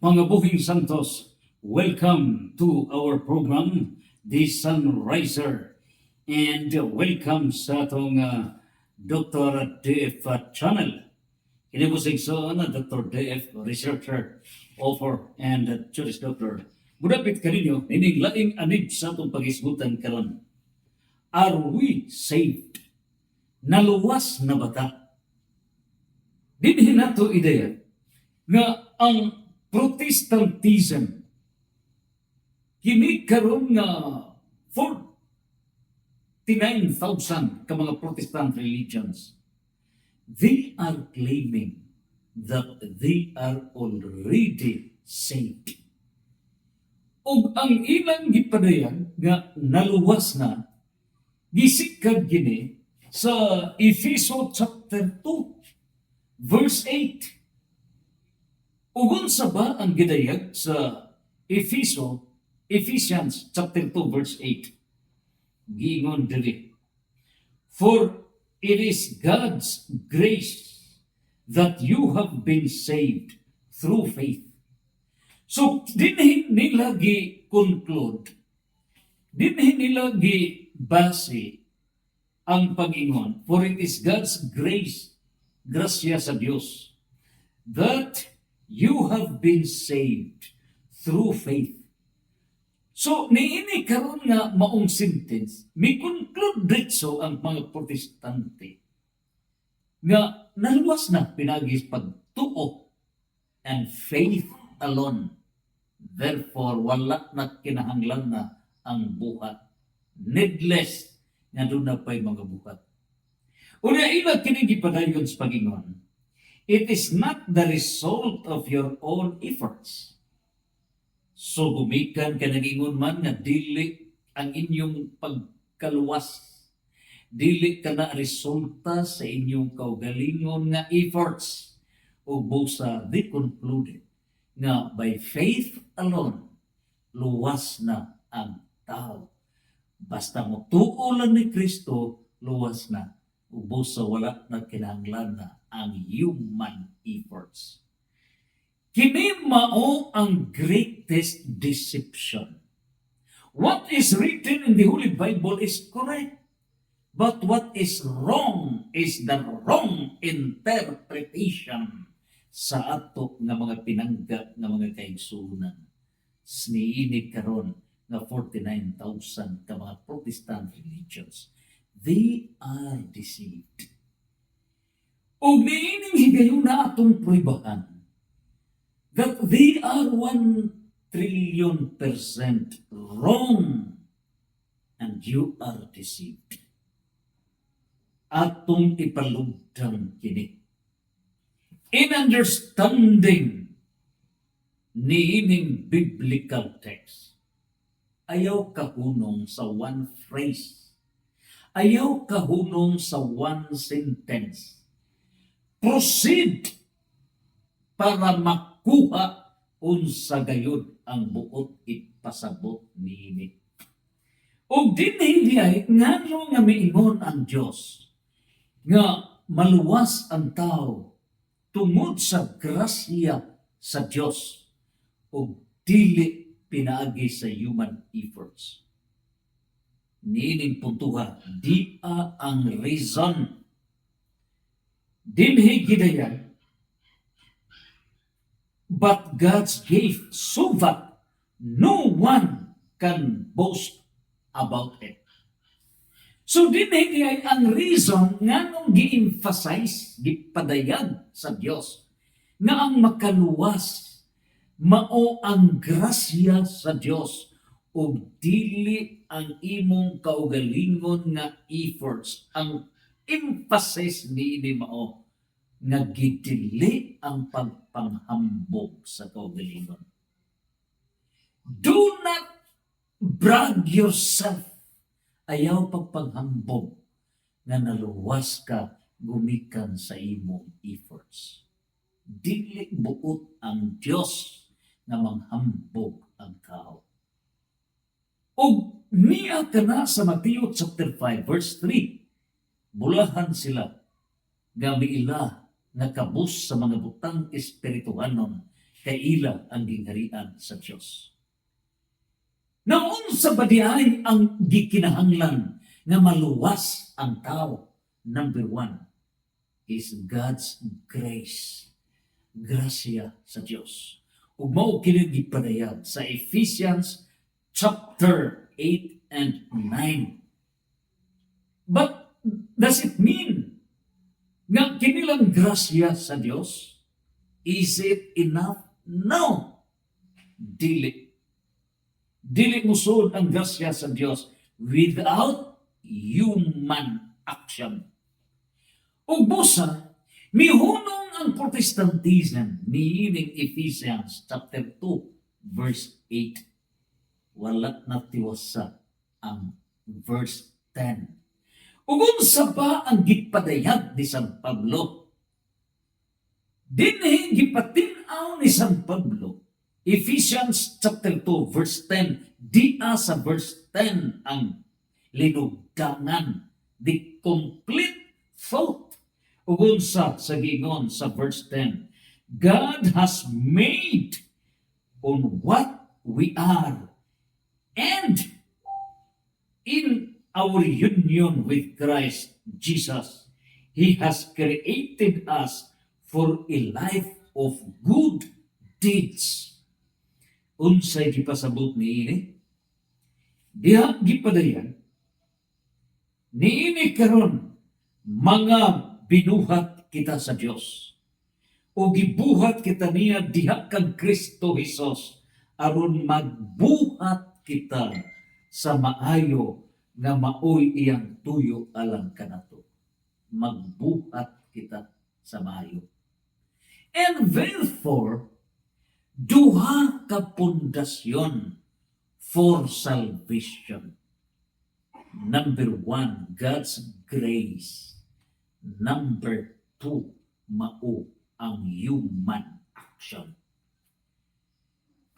Mga buhing santos, welcome to our program, The Sunriser. And welcome sa atong Dr. DF channel. Kini po sa Dr. DF, researcher, author, and Juris Doctor. Budapit kaninyo, ining laing anid sa atong pag-isgutan karon. Are we saved? Naluwas na bata? Dinhin nato ideya nga ang Protestantism kini karon nga 49,000 ka mga Protestant religions, they are claiming that they are already saved. Ug ang ilang gipadayan nga naluwas na gisikad gini sa Efeso chapter 2 verse 8. Ugon sa ba ang gidayag sa Ephesians chapter 2 verse 8? Giingon diri, for it is God's grace that you have been saved through faith. So, dinhin nila gi-conclude, dinhin nila gi-base ang pag-ingon, for it is God's grace, grasya sa Dios, that you have been saved through faith. So, niini karon nga maong sentence, may conclude ditso ang mga Protestante nga naluwas na pinagis pagtuo and faith alone. Therefore, wala na kinahanglan na ang buhat. Needless nga doon na pa'y mga buhat. Una ila kinigipadayon sa Panginoon, it is not the result of your own efforts. So gumikan ka nagingon man nga dili ang inyong pagkaluwas. Dili ka na resulta sa inyong kaugalingon nga efforts. O busa di concluded nga by faith alone, luwas na ang tao. Basta mo tuo lang ni Kristo, luwas na. O busa wala na kinahanglan na ang human efforts. Kini mao ang greatest deception. What is written in the Holy Bible is correct. But what is wrong is the wrong interpretation sa ato nga mga pinanggap nga mga kaigsunan. Sniinit karon nga 49,000 ka mga Protestant religions. They are deceived. O niining higayon na atong pruibahan that they are 1,000,000,000% wrong and you are deceived. Atong ipalugtang kini. In understanding niining biblical text, ayaw kahunong sa one phrase. Ayaw kahunong sa one sentence. Proceed para makuha unsa gayud ang buot ipasabot niini. Og dinhi ay ngano nga miingon ang Dios nga maluwas ang tao tungod sa grasya sa Dios og dili pinaagi sa human efforts. Niining puntuha, di ang reason. Dinhi gidayan, but God's gift so that no one can boast about it. So dinhi ay ang reason nga nung gi-emphasize, gipadayag sa Dios nga ang makaluwas mao ang grasya sa Dios ug dili ang imong kaugalingon nga efforts. Ang emphasis ni mao nga gidili ang pagpanghambog sa kaugalingon. Do not brag yourself. Ayaw pagpanghambog nga naluwas ka gumikan sa imong efforts. Dili buot ang Dios nga manghambog ang tao. Og niya ka na sa Mateo chapter 5 verse 3, bulahan sila nga miila nga kabus sa mga butang espirituhanon kaila ang gingharian sa Dios. Naon sa badiay ang gikinahanglan nga maluwas ang tao? Number one is God's grace. Grasya sa Dios. Ug mao kini gipadayag sa Ephesians chapter 8 and 9. But does it mean nga kinilang grasya sa Dios? Is it enough? No. Dili. Dili musod ang grasya sa Dios without human action. Ug busa, mihunong ang Protestantism niining Ephesians chapter 2 verse 8. Wala natiwasa ang verse 10. Ug unsa ba ang gipadayag ni San Pablo? Dinhi gipatin-aw ni San Pablo Ephesians chapter 2 verse 10, dia sa verse 10 ang linugdangan, the complete thought. Ugunsa sa gingon sa verse 10, God has made on what we are and in our union with Christ Jesus, He has created us for a life of good deeds. Unsay gipasabot niini? Diha gipadayan niini karon mga binuhat kita sa Dios. O gibuhat kita niya diha kang Kristo Jesus aron magbuhat kita sa maayo nga maoy iyang tuyo alang kanato. Magbuhat kita sa maayo. And therefore, duha ka pundasyon for salvation. Number one, God's grace. Number two, mao ang human action.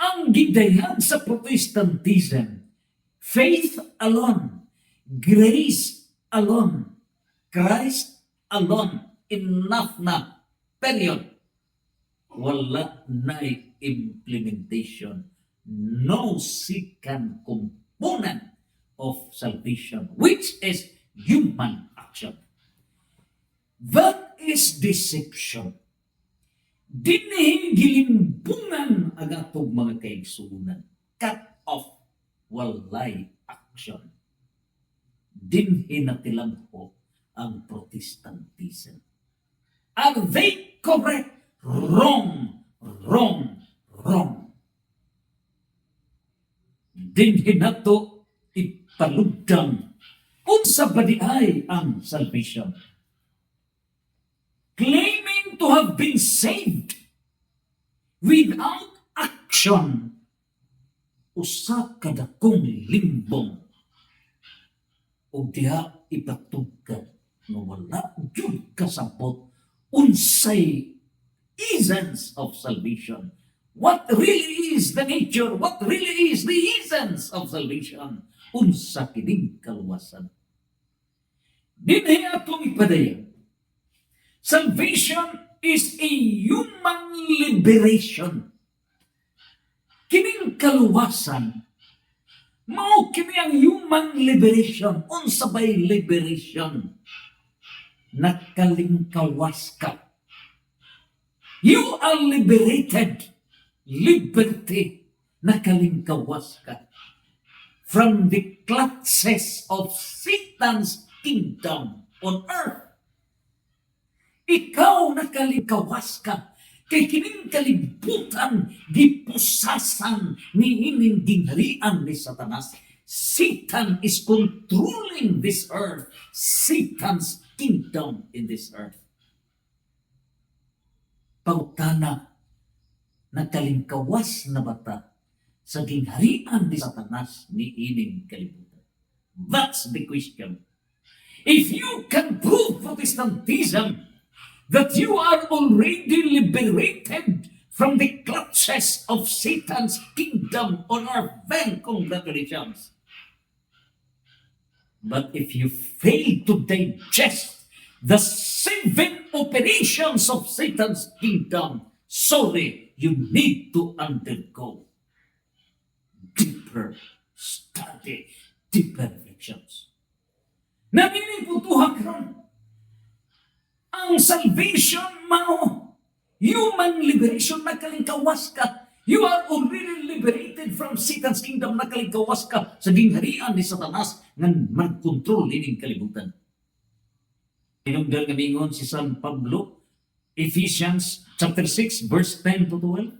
Ang gidayag sa Protestantism, faith alone, grace alone, Christ alone, enough na, period. Wala na'y implementation. No second component of salvation, which is human action. That is deception. Dinhi gilimbungan ang atong mga kaigsuonan. Cut off, walay action. Dinhi natilangho ang Protestantism. Are they correct? Wrong, wrong, wrong. Dinhi nato ipalugdang unsa ba di ay ang salvation. Claiming to have been saved without action, usa ka dakong limbong. O diha ipatugkad nga wala jud kasabot unsay essence of salvation. What really is the nature? What really is the essence of salvation? Unsa kining kaluwasan? Dinhi atong ipadayag. Salvation is a human liberation. Kining kaluwasan, mao kini ang human liberation. Unsa bay liberation? Nakalingkawas ka. You are liberated. Liberty. Nakalingkawas ka. From the clutches of Satan's kingdom on earth. Ikaw nakalingkawas ka. Kay kining kalibutan gipusasan ni ining gingharian ni Satanas. Satan is controlling this earth. Satan's kingdom in this earth. Pautana, nakalingkawas na bata sa gingharian ni Satanas ni ining kalibutan. That's the question. If you can prove Protestantism that you are already liberated from the clutches of Satan's kingdom on earth, then congratulations. But if you fail to digest the 7 operations of Satan's kingdom, sorry, you need to undergo deeper study, deeper reflections. Namining putuhag ron, ang salvation mao, human liberation, nakalingkawas ka. You are already liberated from Satan's kingdom, nakalingkawas ka sa gingharian ni Satanas nga mag-control ining kalibutan. Inungdal nga mingon si San Pablo, Ephesians chapter 6 verse 10 to 12.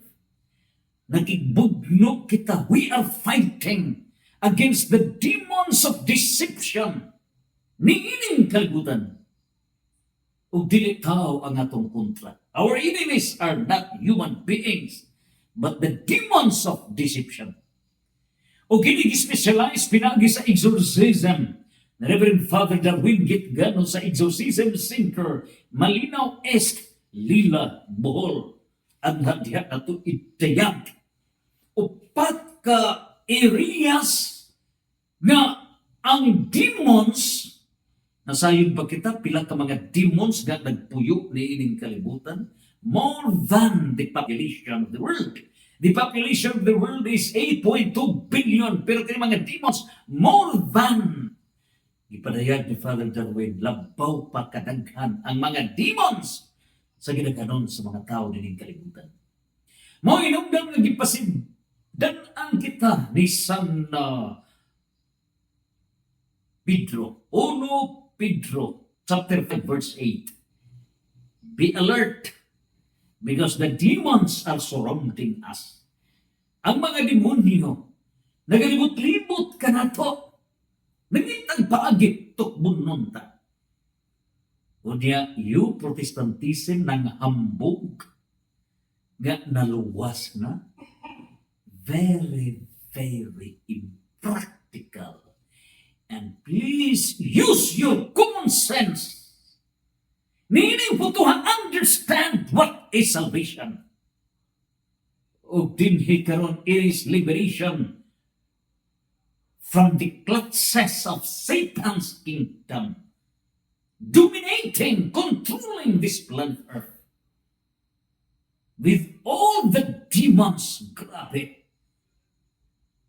Nakigbugno kita, we are fighting against the demons of deception ni ining kalibutan. O dili tao ang atong kontra. Our enemies are not human beings, but the demons of deception. O ginig-specialize pinagi sa exorcism. Reverend Father Darwin Gitgano sa Exorcism Center, Malinaw East, Lila, Bohol. Ang hadiya na ito itayag. Upat ka areas na ang demons, nasayon ba kita, pila ka mga demons nga nagpuyo ni ining kalibutan? More than the population of the world. The population of the world is 8.2 billion. Pero kaya mga demons, more than. Ipadayag ni Father Darwin, labaw pa kadaghan ang mga demons sa ginaganon sa mga tao nining kalibutan. Mao inungdang nga gipasindan-an kita ni San Pedro. 1 Pedro chapter 5 verse 8. Be alert because the demons are surrounding us. Ang mga demonyo nagalibot-libot ka na to. Nangitang paagit tukbon nun ta. O niya, you Protestantism nang hambog nga naluwas na. Very, very impractical. And please use your common sense. Meaning po to understand what is salvation. O dinhi karon, it is liberation from the clutches of Satan's kingdom, dominating, controlling this planet Earth. With all the demons, grabe.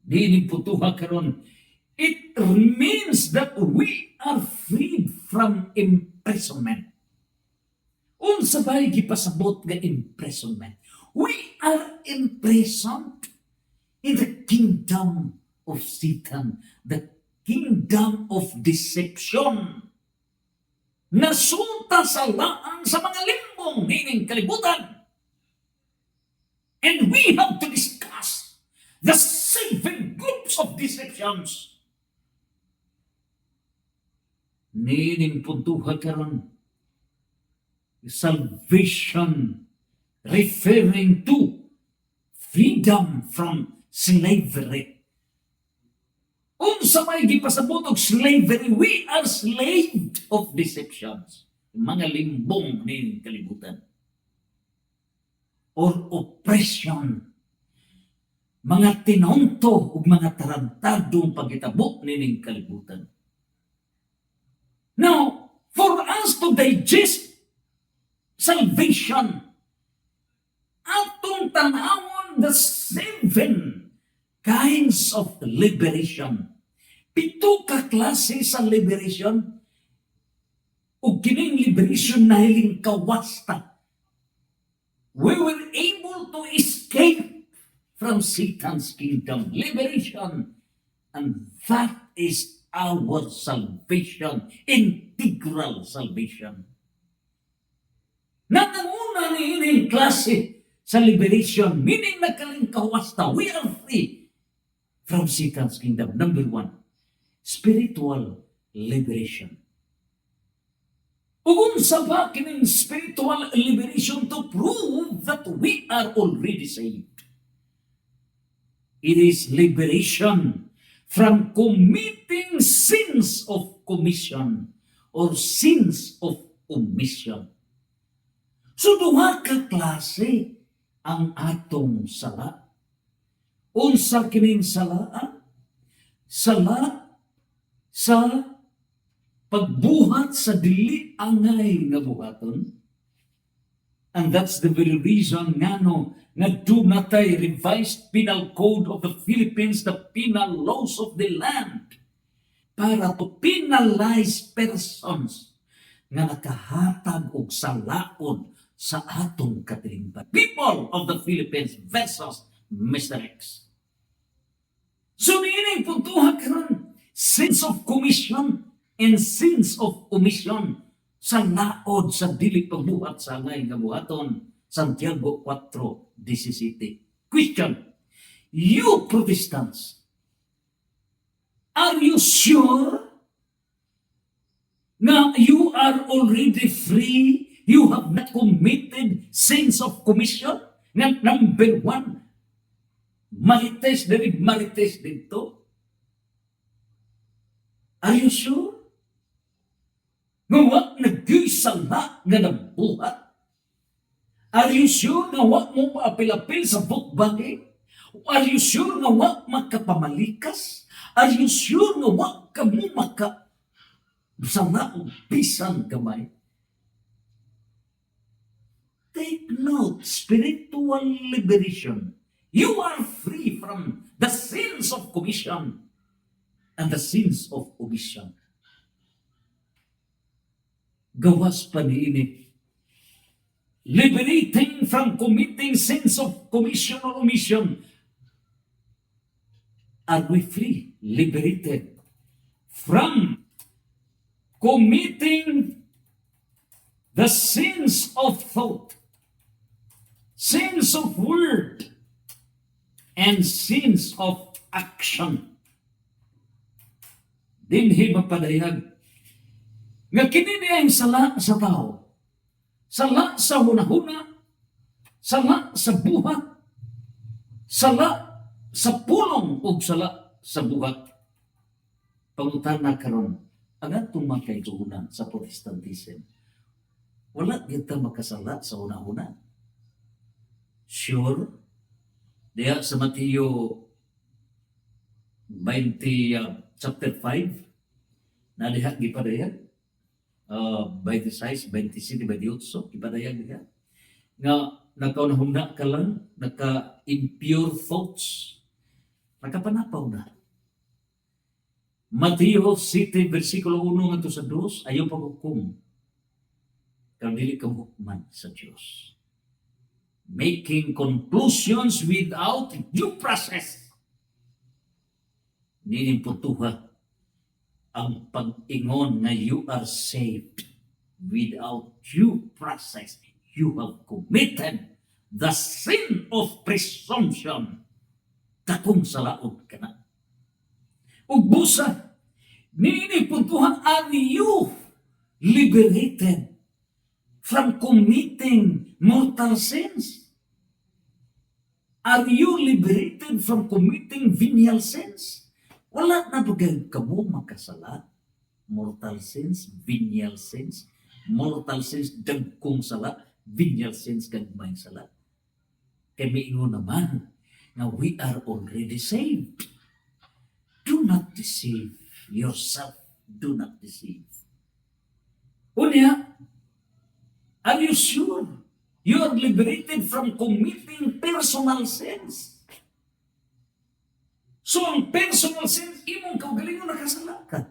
Dinig putuha karon, it means that we are freed from imprisonment. Unsa ba'y gipasabot nga imprisonment? We are imprisoned in the kingdom of Satan, the kingdom of deception. Nasunta sa laang sa mga limbong nining kalibutan. And we have to discuss the 7 groups of deceptions. Nining puntuha karon, salvation referring to freedom from slavery. Unsa may gipasabot og slavery, we are slaved of deceptions. Mga limbong ning kalibutan. Or oppression. Mga tinonto ug mga tarantadong pagitabo ning kalibutan. Now, for us to digest salvation, atong tanawon the 7 kinds of liberation. 7 ka klase sa liberation. O kining liberation na hiling kawasta. We were able to escape from Satan's kingdom. Liberation. And that is our salvation. Integral salvation. Nanguna ni ining klase sa liberation, meaning nagkaling kawasta, we are free from Satan's kingdom. Number 1, spiritual liberation. Ug unsa ba kining spiritual liberation to prove that we are already saved? It is liberation from committing sins of commission or sins of omission. So duha ka klase ang atong sala. Unsa kining sala? Sala sa pagbuhat sa dili angay nga buhaton. And that's the very reason nga no, nga do natay revised penal code of the Philippines, the penal laws of the land, para to penalize persons nga nakahatag og salaon sa atong katilingban. People of the Philippines versus Mr. X. So niining puntuha karon, sense of commission and sense of omission sa laod sa dili pagbuhat sa ngay nga buhaton. Santiago 4:17. Question: you Protestants, are you sure na you are already free? You have not committed sins of commission? Nga number 1, marites diri, marites dito. Are you sure? Nga wa nag-isala nga nabuhat? Are you sure nga wa mo maapil-apil sa bukbangin? Are you sure nga wa makapamalikas? Are you sure nga wa ka mo sana og bisan gamay? Take note, spiritual liberation. You are free from the sins of commission and the sins of omission. Gawas pa niini, liberating from committing sins of commission or omission. Are we free, liberated from committing the sins of thought, sins of word, and sins of action? Dinhi mapadayag nga kini niya ang sala sa tao, sala sa hunahuna, sala sa buhat, sala sa pulong ug sala sa buhat. Pangutana karon, ang atong mga kaigsuhunan sa Protestantism, wala kita makasala sa hunahuna. Sure? Diya sa Mateo 20, chapter 5, na diha gipadayag, 26, 27, 28, gipadayag diha, nga nakaunahuna ka lang, naka-impure thoughts, nakapanapaw na. Mateo 7, versikulo 1 ngadto sa 2, ayaw paghukom, kang dili ka hukman sa Dios. Making conclusions without due process. Nining putuha ang pag-ingon na you are saved without due process. You have committed the sin of presumption. Takong salaod ka na. Ug busa, nining putuha, are you liberated from committing mortal sins? Are you liberated from committing venial sins? Wala na bagay ka mo makasala. Mortal sins, venial sins. Mortal sins, dagkong sala. Venial sins, gagmayng sala. Kaya may ingon naman na we are already saved. Do not deceive yourself. Do not deceive. Unya, are you sure you are liberated from committing personal sins? So, ang personal sins, imong kaugalingon nakasala ka.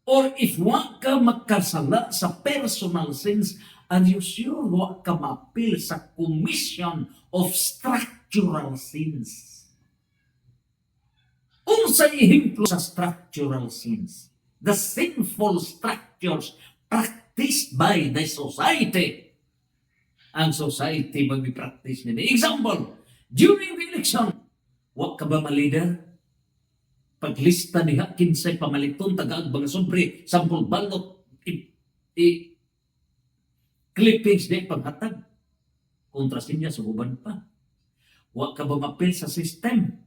Or if wa ka makasala sa personal sins, are you sure wa ka maapil sa commission of structural sins? Unsay ehemplo sa structural sins? The sinful structures practiced by the society. Ang society mag-practice nila. Example, during the election, wa ka ba ma-leader? Paglista niya, kinsay pamaliton, tagaag mga sobre, sampol balot, clippings di paghatag. Kontra sinya sa uban pa. Wa ka ba mapil sa system?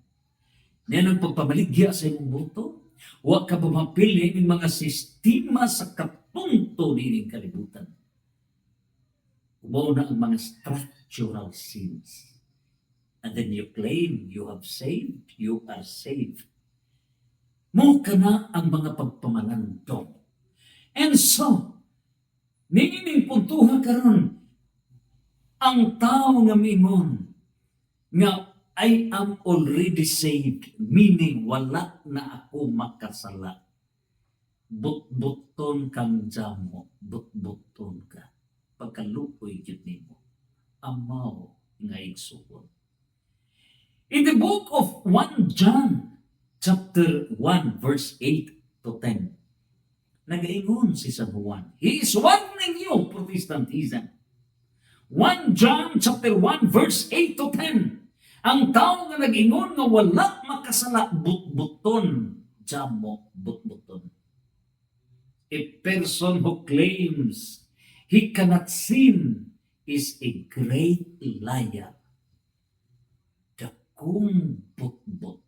Niya nang pagpamaligya sa imong boto? Wa ka ba mapil ng mga sistema sa kapunto nining kalibutan? Ubaw na ang mga structural sins. And then you claim you have saved, you are saved. Mo ka na ang mga pagpamanandong. And so, niining puntuha karon ang tao nga mingon nga I am already saved, meaning wala na ako makasala. But-buton kang jamo, but-buton ka. Pagkalukoy yun nimo, amaw nga igsuon. In the book of 1 John, chapter 1, verse 8 to 10, nag-ingon si San Juan. He is warning you, Protestantism. 1 John chapter 1 verse 8 to 10. Ang tao nga nag-ingon nga wala makasala, but-buton jamo, but-buton. A person who claims he cannot sin is a great liar. Dakong but-but.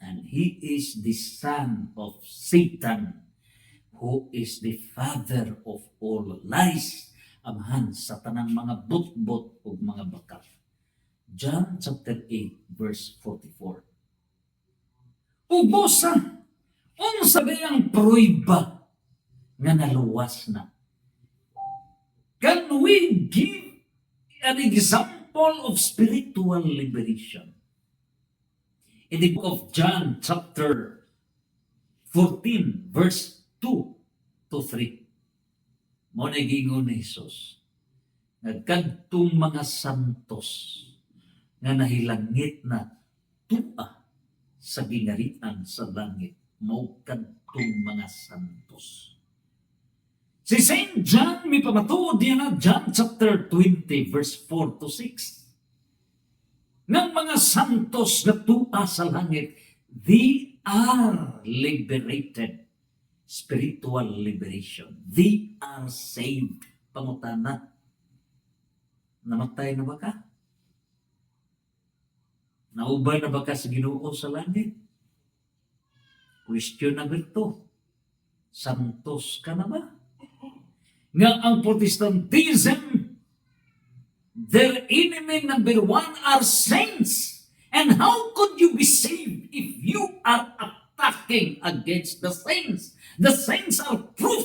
And he is the son of Satan, who is the father of all lies. Amahan sa tanang mga but-but o mga bakal. John chapter 8 verse 44. Ubusa, unsa ang pruiba nga naluwas na? Can we give an example of spiritual liberation? In the book of John chapter 14 verse 2 to 3. Mo nagingon ni Jesus, nagkadtong mga santos nga nahilangit na tua sa gingarian sa langit, mao kadtong mga santos. Si Saint John may pamatuod diyan na John chapter 20 verse 4 to 6. Ng mga santos na tua sa langit, they are liberated. Spiritual liberation. They are saved. Pangutana, namatay na ba ka? Naubay na ba ka sa Ginoo sa langit? Question number 2. Santos ka na ba? Nga ang Protestantism, their enemy number 1 are saints. And how could you be saved if you are attacking against the saints? The saints are proof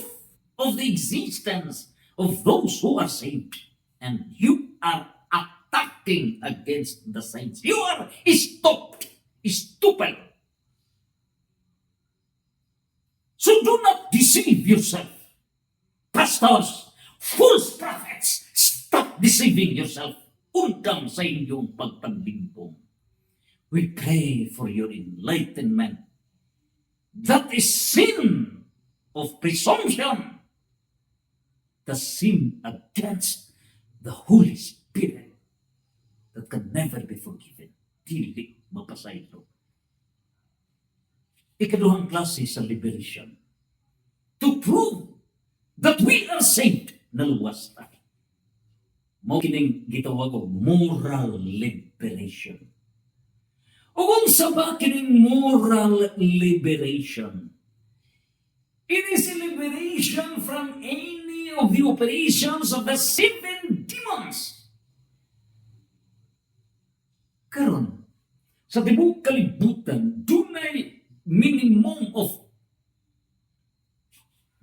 of the existence of those who are saved. And you are attacking against the saints. You are stupid. So do not deceive yourself. Pastors, false prophets, stop deceiving yourself. Undang sa inyong pagpaglimpong. We pray for your enlightenment. That is sin of presumption. The sin against the Holy Spirit that can never be forgiven. Dili mapasaylo. Ikaduhang klase sa liberation. To prove that we are saved, naluwas tayo. Mao kining gitawag og moral liberation. O unsa ba kining moral liberation? It is a liberation from any of the operations of the 7 demons. Karon, sa tibuok kalibutan, dunay minimum of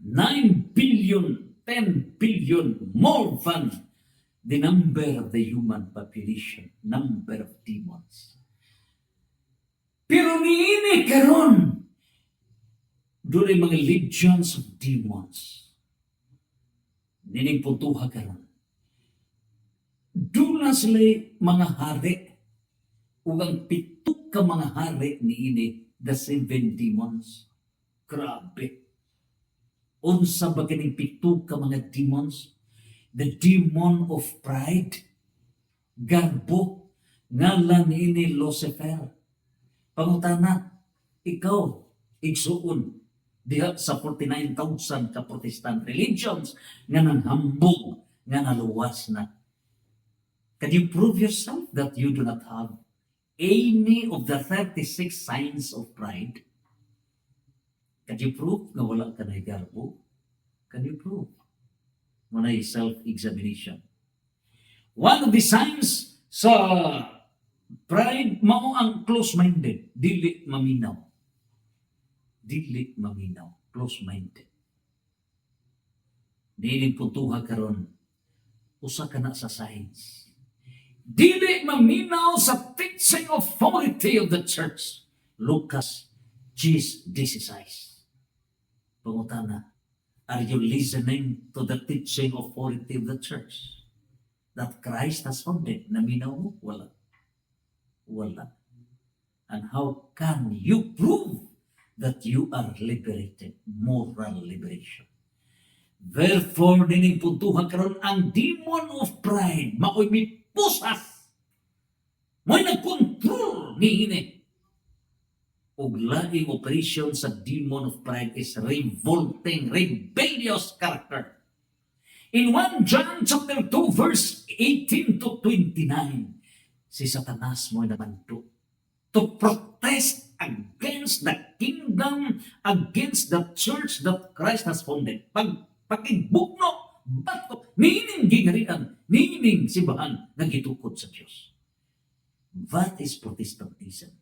9 billion, 10 billion more than the number of the human population, number of demons. Pero niini karon, doon ay mga legions of demons. Nining puntuha karon. Doon na sila mga hari. Ugang 7 ka mga hari niini, the 7 demons. Grabe. Unsa ba kining 7 ka mga demons? The demon of pride. Garbo. Ngalan niini Lucifer. Pangutana, ikaw, igsuon, diha sa 49,000 ka Protestant religions nga nanghambog, nga naluwas na. Can you prove yourself that you do not have any of the 36 signs of pride? Can you prove nga wala ka na garbo? Can you prove? Muna self-examination. One of the signs sa pride, mao ang close-minded, dili maminaw. Dili maminaw, close-minded. Dining puntuha karon, usa ka na sa science. Dili maminaw sa teaching authority of the church. Lucas 10:16. Pangutana, are you listening to the teaching authority of the church that Christ has founded? Naminaw mo? Wala. Wala. And how can you prove that you are liberated? Moral liberation. Therefore, dining puntuhan karon ang demon of pride, mao'y may pusas, may nagkontrol niini. Og laing operation sa demon of pride is revolting, rebellious character. In 1 John chapter 2 verse 18 to 29, si Satanas mo'y nabanto to protest against the kingdom, against the church that Christ has founded. Pagkibugno, bato, nining gigarian, nining simbahan na gitukod sa Diyos. What is Protestantism?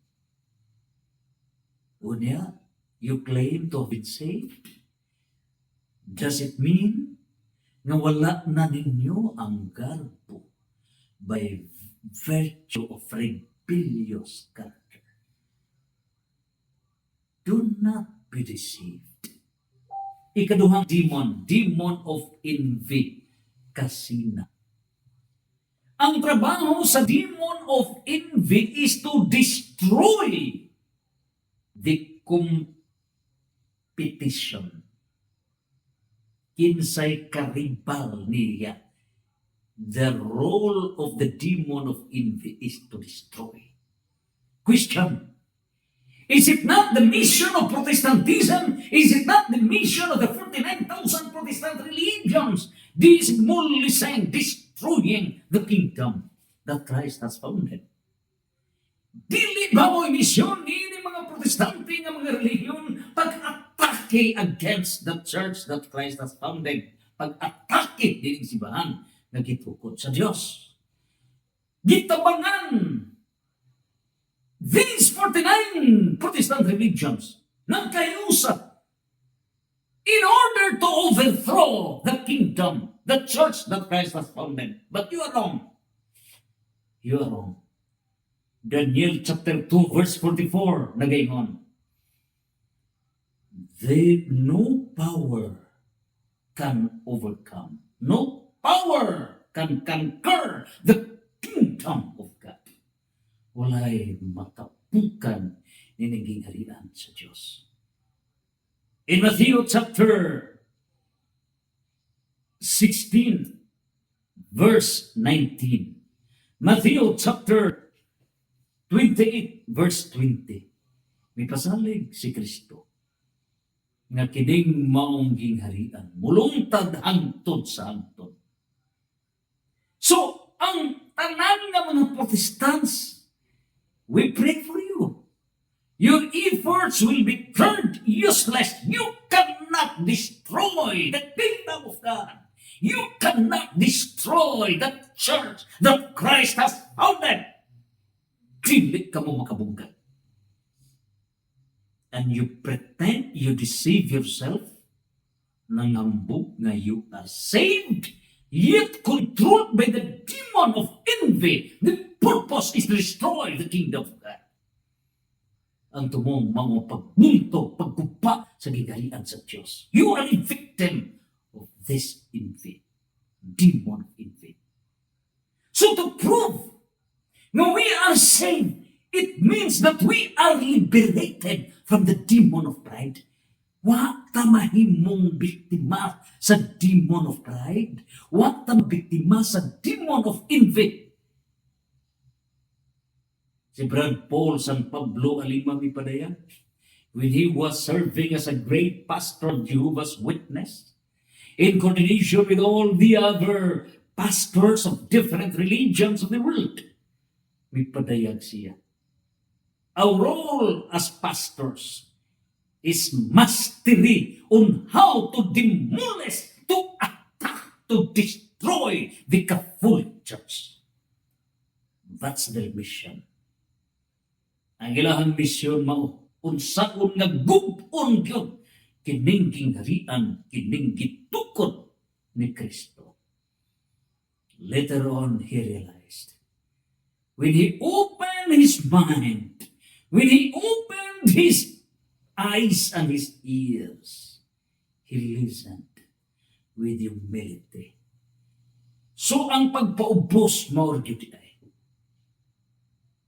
Unya, you claim to have been saved? Does it mean na wala na ninyo ang garbo by virtue of rebellious character? Do not be deceived. Ikaduhang demon of envy, kasina. Ang trabaho sa demon of envy is to destroy the competition. Kinsay karibal niya. The role of the demon of envy is to destroy. Question: is it not the mission of Protestantism? Is it not the mission of the 49,000 Protestant religions? This only saying destroying the kingdom that Christ has founded. Dili ba mo'y misyon ni mga Protestante nga mga relihiyon pag-atake against the church that Christ has founded, pag-atake din simbahan na gitukod sa Diyos. Gitabangan these 49 Protestant religions nagkayusa in order to overthrow the kingdom, the church that Christ has founded. But you are wrong. You are wrong. Daniel chapter 2 verse 44 nagaingon, no power can overcome, no power can conquer the kingdom of God. Walay matapukan ni naging harian sa Diyos. In Matthew chapter 16 verse 19, Matthew chapter 28 verse 20, may pasalig si Kristo nga kining maong gingharian mulungtad hangtod sa hangtod. So ang tanan nga mga Protestants, we pray for you. Your efforts will be turned useless. You cannot destroy the kingdom of God. You cannot destroy the church that Christ has founded. Dili ka mo makabungkat. And you pretend, you deceive yourself, nangambog nga you are saved, yet controlled by the demon of envy. The purpose is to destroy the kingdom of God. Ang tumong mga pagbunto, pagkupa sa gigalian sa Diyos. You are a victim of this envy, demon of envy. So to prove that we are saved, it means that we are liberated from the demon of pride. Wa ta mahimong biktima sa demon of pride. Wa ta biktima sa demon of envy. Si Brother Paul San Pablo Alima Mipadaya, when he was serving as a great pastor of Jehovah's Witness, in coordination with all the other pastors of different religions of the world, mipadayag siya. Our role as pastors is mastery on how to demolish, to attack, to destroy the Catholic Church. That's their mission. Ang ilahang misyon mao, unsaon nga gubon gyud kining gingharian, kining gitukod ni Kristo. Later on, he realized, when he opened his mind, when he opened his eyes and his ears, he listened with humility. So ang pagpaubos mo gyud ay.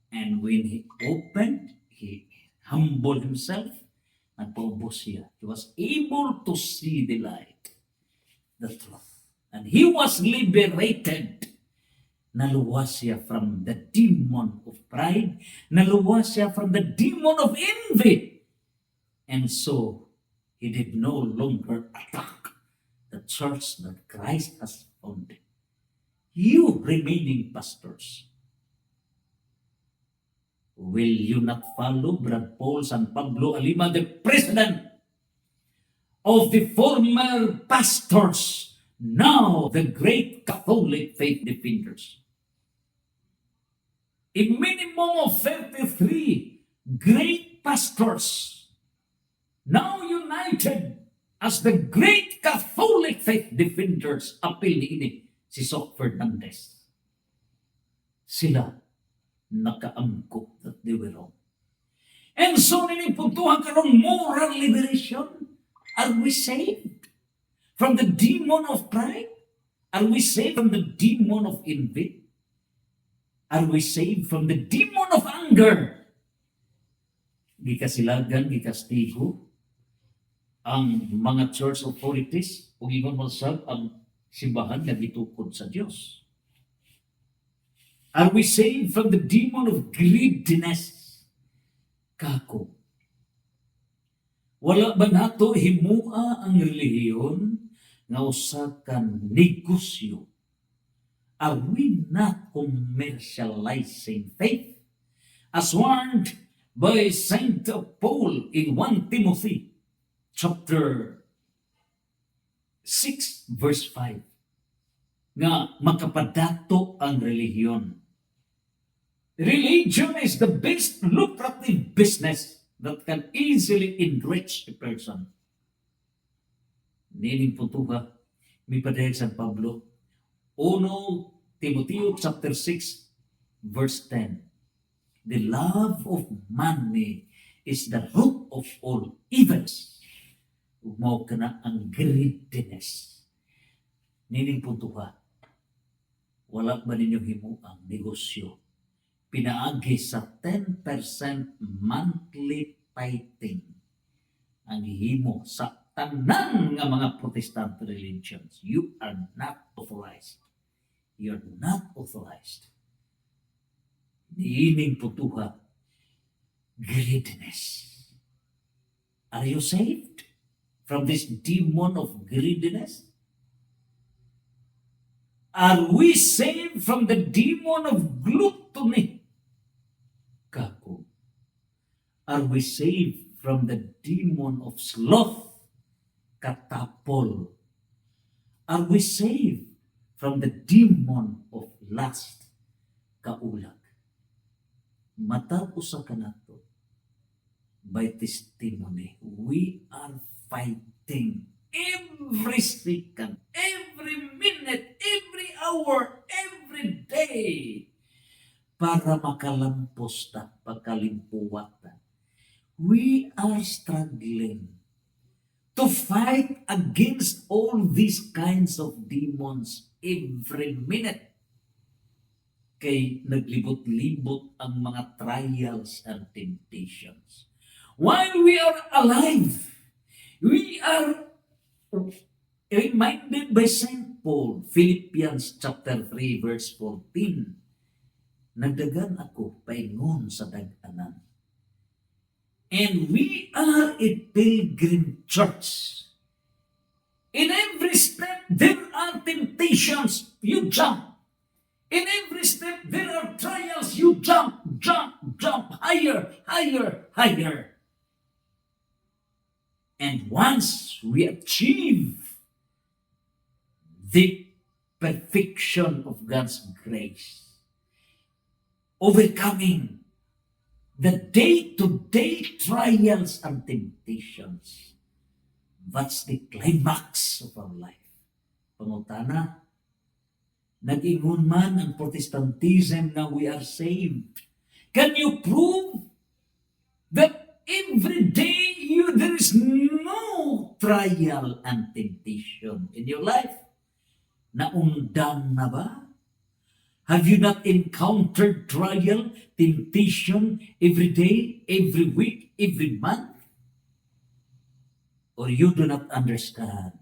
And when he opened, he humbled himself, nagpaubos siya. He was able to see the light, the truth. And he was liberated. Naluwas siya from the demon of pride. Naluwas siya from the demon of envy. And so, he did no longer attack the church that Christ has founded. You remaining pastors, will you not follow Brad Paul San Pablo Alima, the president of the former pastors, now the great Catholic faith defenders? A minimum of 33 great pastors, now united as the great Catholic faith defenders. Apil ini si Soc Fernandez. Sila nakaangkop that they were wrong. And so ninipuntuhan karong moral liberation. Are we saved from the demon of pride? Are we saved from the demon of envy? Are we saved from the demon of anger? Gikasilagan, gikastigo ang mga church authorities o ingon mo sab ang simbahan na gitukod sa Dios. Are we saved from the demon of greediness? Kako. Wala ba nato himua ang relihiyon nga usa ka negosyo? Are we not commercializing faith? As warned by Saint Paul in 1 Timothy chapter 6 verse 5, nga makapadato ang relihiyon. Religion is the best lucrative business that can easily enrich a person. Nining putuha, may padayag San Pablo, 1 Timoteo chapter 6 verse 10. The love of money is the root of all evils. Mao kana ang greediness. Nining putuha, wala ba ninyo himo ang negosyo? Pinaagi sa 10% monthly tithing ang himo sa tanan nga mga Protestant religions. You are not authorized. You're not authorized. Niining putuha, greediness. Are you saved from this demon of greediness? Are we saved from the demon of gluttony? Kako. Are we saved from the demon of sloth? Katapol. Are we saved from the demon of lust? Kaulag. Matag usa kanato by testimony. We are fighting every second, every minute, every hour, every day para makalampos ta, pagkalimpuwat ta. We are struggling to fight against all these kinds of demons every minute. Kay naglibot-libot ang mga trials and temptations. While we are alive, we are reminded by St. Paul, Philippians chapter 3 verse 14, nagdagan ako paingon sa dag-anan. And we are a pilgrim church. In every step, there are temptations. You jump. In every step, there are trials. You jump, higher, higher, higher. And once we achieve the perfection of God's grace, overcoming the day-to-day trials and temptations, that's the climax of our life. Pangutana, nag-ingon man ang Protestantism na we are saved. Can you prove that every day there is no trial and temptation in your life? Naundan na ba? Have you not encountered trial, temptation every day, every week, every month? Or you do not understand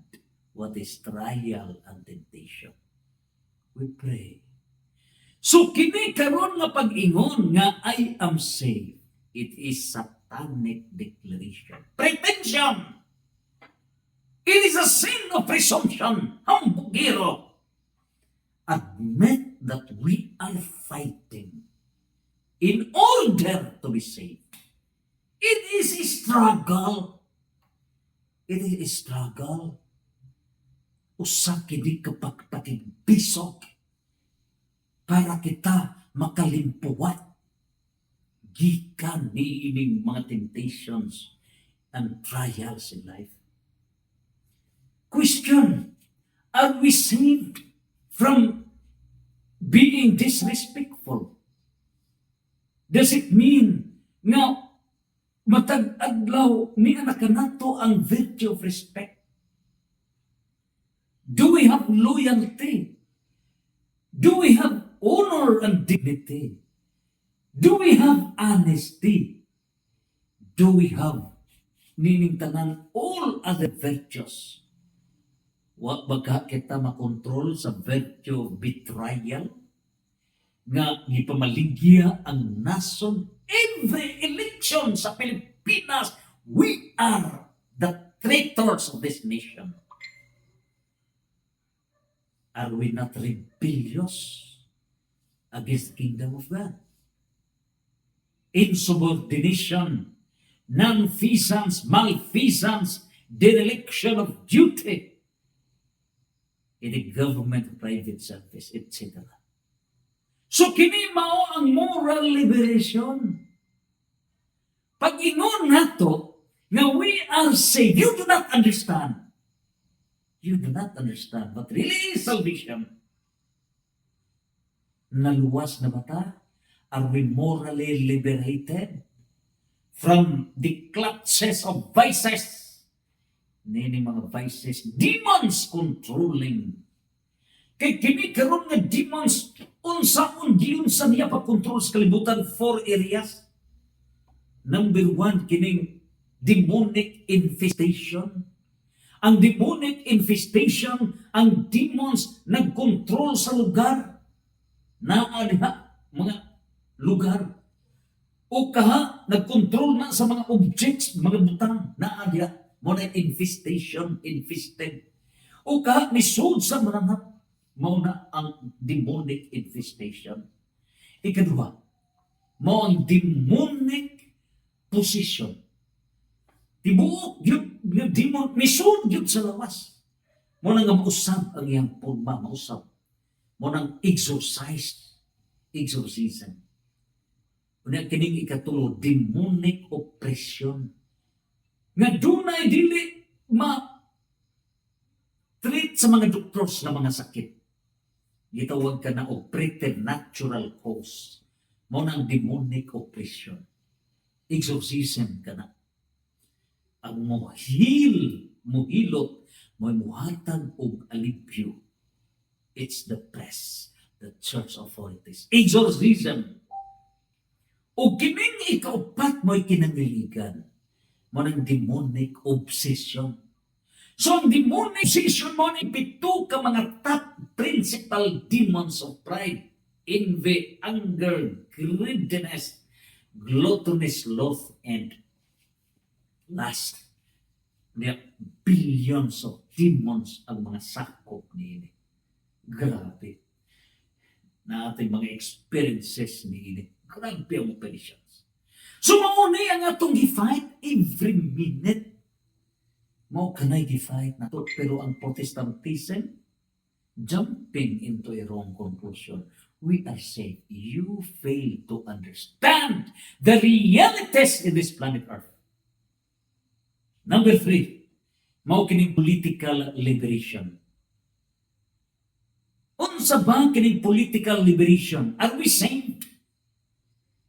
what is trial and temptation? We pray. So kini karon nga pag-ingon nga I am saved, it is satanic declaration. Pretension. It is a sin of presumption. Hambugiro. Admit that we are fighting in order to be saved. It is a struggle. It is a struggle. Usa kini kapagpakigbisog para kita makalimpuwat gikan niining mga temptations and trials in life. Question, are we saved from being disrespectful? Does it mean nga matag adlaw ni anak nato ang virtue of respect? Do we have loyalty? Do we have honor and dignity? Do we have honesty? Do we have meaning tanan all other virtues? Wa baga kita makontrol sa virtue of betrayal nga gipamaligya ang nason. Every election sa Pilipinas, we are the traitors of this nation. Are we not rebellious against the kingdom of God? Insubordination, nonfeasance, malfeasance, dereliction of duty in the government, private service, etc. So kini mao ang moral liberation. Pag ingon nato nga we are saved, you do not understand. You do not understand what really is salvation. Naluwas na bata? Are we morally liberated from the clutches of vices? Nini mga vices, demons controlling. Kay kini karon nga demons, unsaon giunsa niya pag-control sa kalibutan? 4 areas. Number 1, kining demonic infestation. Ang demonic infestation, ang demons nagkontrol sa lugar. Naaliha, mga lugar. O kaha, nagkontrol na sa mga objects, mga butang. Naaliha, muna infestation, infested. O kaha, nisod sa mananap. Mauna ang demonic infestation. Ikaduha, mao ang demonic possession. Tibuok yun, demon, misod yun sa lawas. Muna nga mausap ang iyang pulma, mausap. Muna exorcism. Muna kining ikatulo, demonic oppression. Nga dunay dili treat sa mga doctors na mga sakit. Gitawag ka na o preternatural cause. Muna ang demonic oppression. Exorcism ka na. Ang muhilot, mo'y muhatag og alipyo. It's the press, the church authorities. Exorcism. O kining ikaupat mo'y kinangiligan. Mo ng demonic obsession. So ang demonic obsession mo ni pito ka mga top principal demons of pride, envy, anger, greediness, gluttonous sloth, and last. Billions of demons ang mga sakop niini. Grabe. Na ating mga experiences niini. Grabe ang operations. So maunay ang atong gi-fight every minute. Mao kanay gi-fight na to. Pero ang Protestantism, jumping into a wrong conclusion. We are saved. You fail to understand the realities in this planet Earth. Number 3, mao kining political liberation. Unsa ba kining political liberation? Are we saved?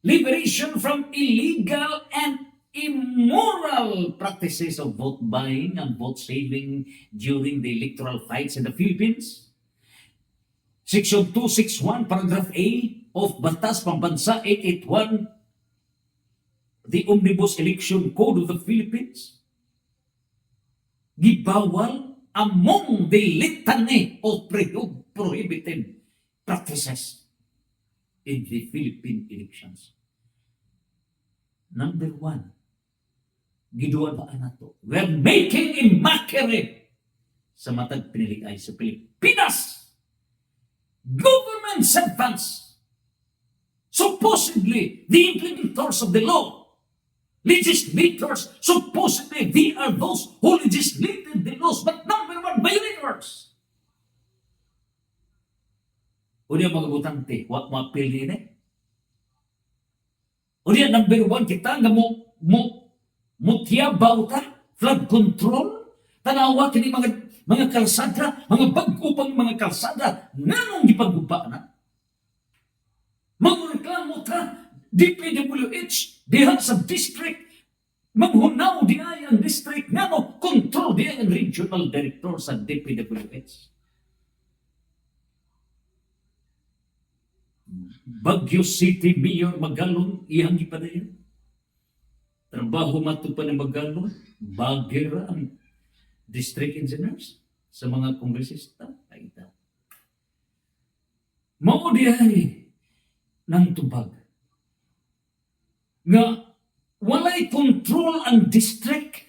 Liberation from illegal and immoral practices of vote buying and vote saving during the electoral fights in the Philippines. Section 261, paragraph A of Batas Pambansa 881, the Omnibus Election Code of the Philippines, gibawal among the litany of prohibited practices in the Philippine elections. Number one, giduan ba nato? We're making a mockery sa matag piniligay sa Pilipinas. Government servants, supposedly the implementors of the law, legislators, supposedly they are those who legislated the laws, but number one, violators. O diya mga butante, wak mapili na. O diya number one, kita nga mutiyabaw ta, flood control, tanawa kini mga kalsada, mga bagupang mga kalsada, nanong ipagguba na. Magreklamo ta, DPWH, diha sa district, maghunaw di ay ang district, ngano, control di ay ang regional director sa DPWH. Baguio City Mayor Magalon, iyang ipadayon. Trabaho mato pa ni Magalon, bagera ang district engineers sa mga kongresista. Ay ita. Mao di ay ng tubag nga walay control ang district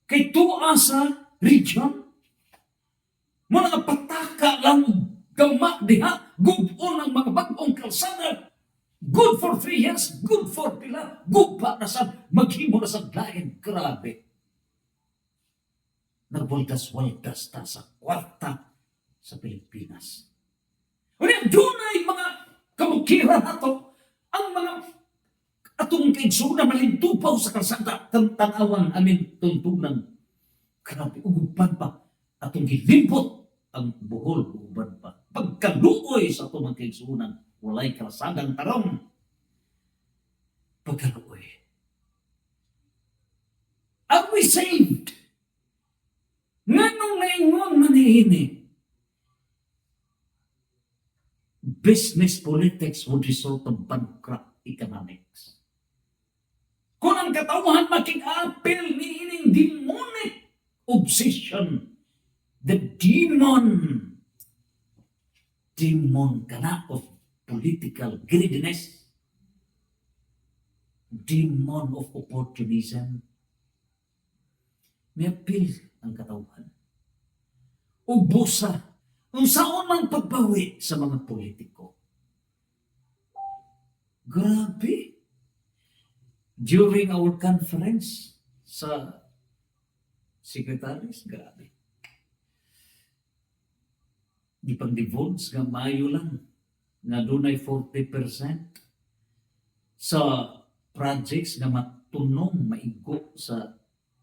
kay tuwa sa region mo nga pataka lang gama diha gubon ang mga bagong kalsada good for 3 years, good for pila guba na sa maghimo na sa lain. Grabe, nagwaldas-waldas ta sa kwarta sa Pilipinas. Ulit, doon ay mga kamukiran ato, ang mga atong kaigsunan malintupaw sa kalsada, tanawan amin tuntunan. Grabe, uguban pa, atong gilimpot ang buhol, uguban pa. Pagkaluoy sa atong kaigsunan, walay kalsadang tarong. Pagkaluoy. Are we saved? Nganong naingon manihini? Business politics would result of bankrupt economics. Kung ang katawan makikapil ni ining demonic obsession, the demon kana of political greediness, demon of opportunism, may appeal ang katawan. Ubusa kung saan man pagbawi sa mga politiko. Grabe. During our conference sa secretaries, grabe. Di pag-divulge nga maayo lang nga dunay 40% sa projects nga matunong maigo sa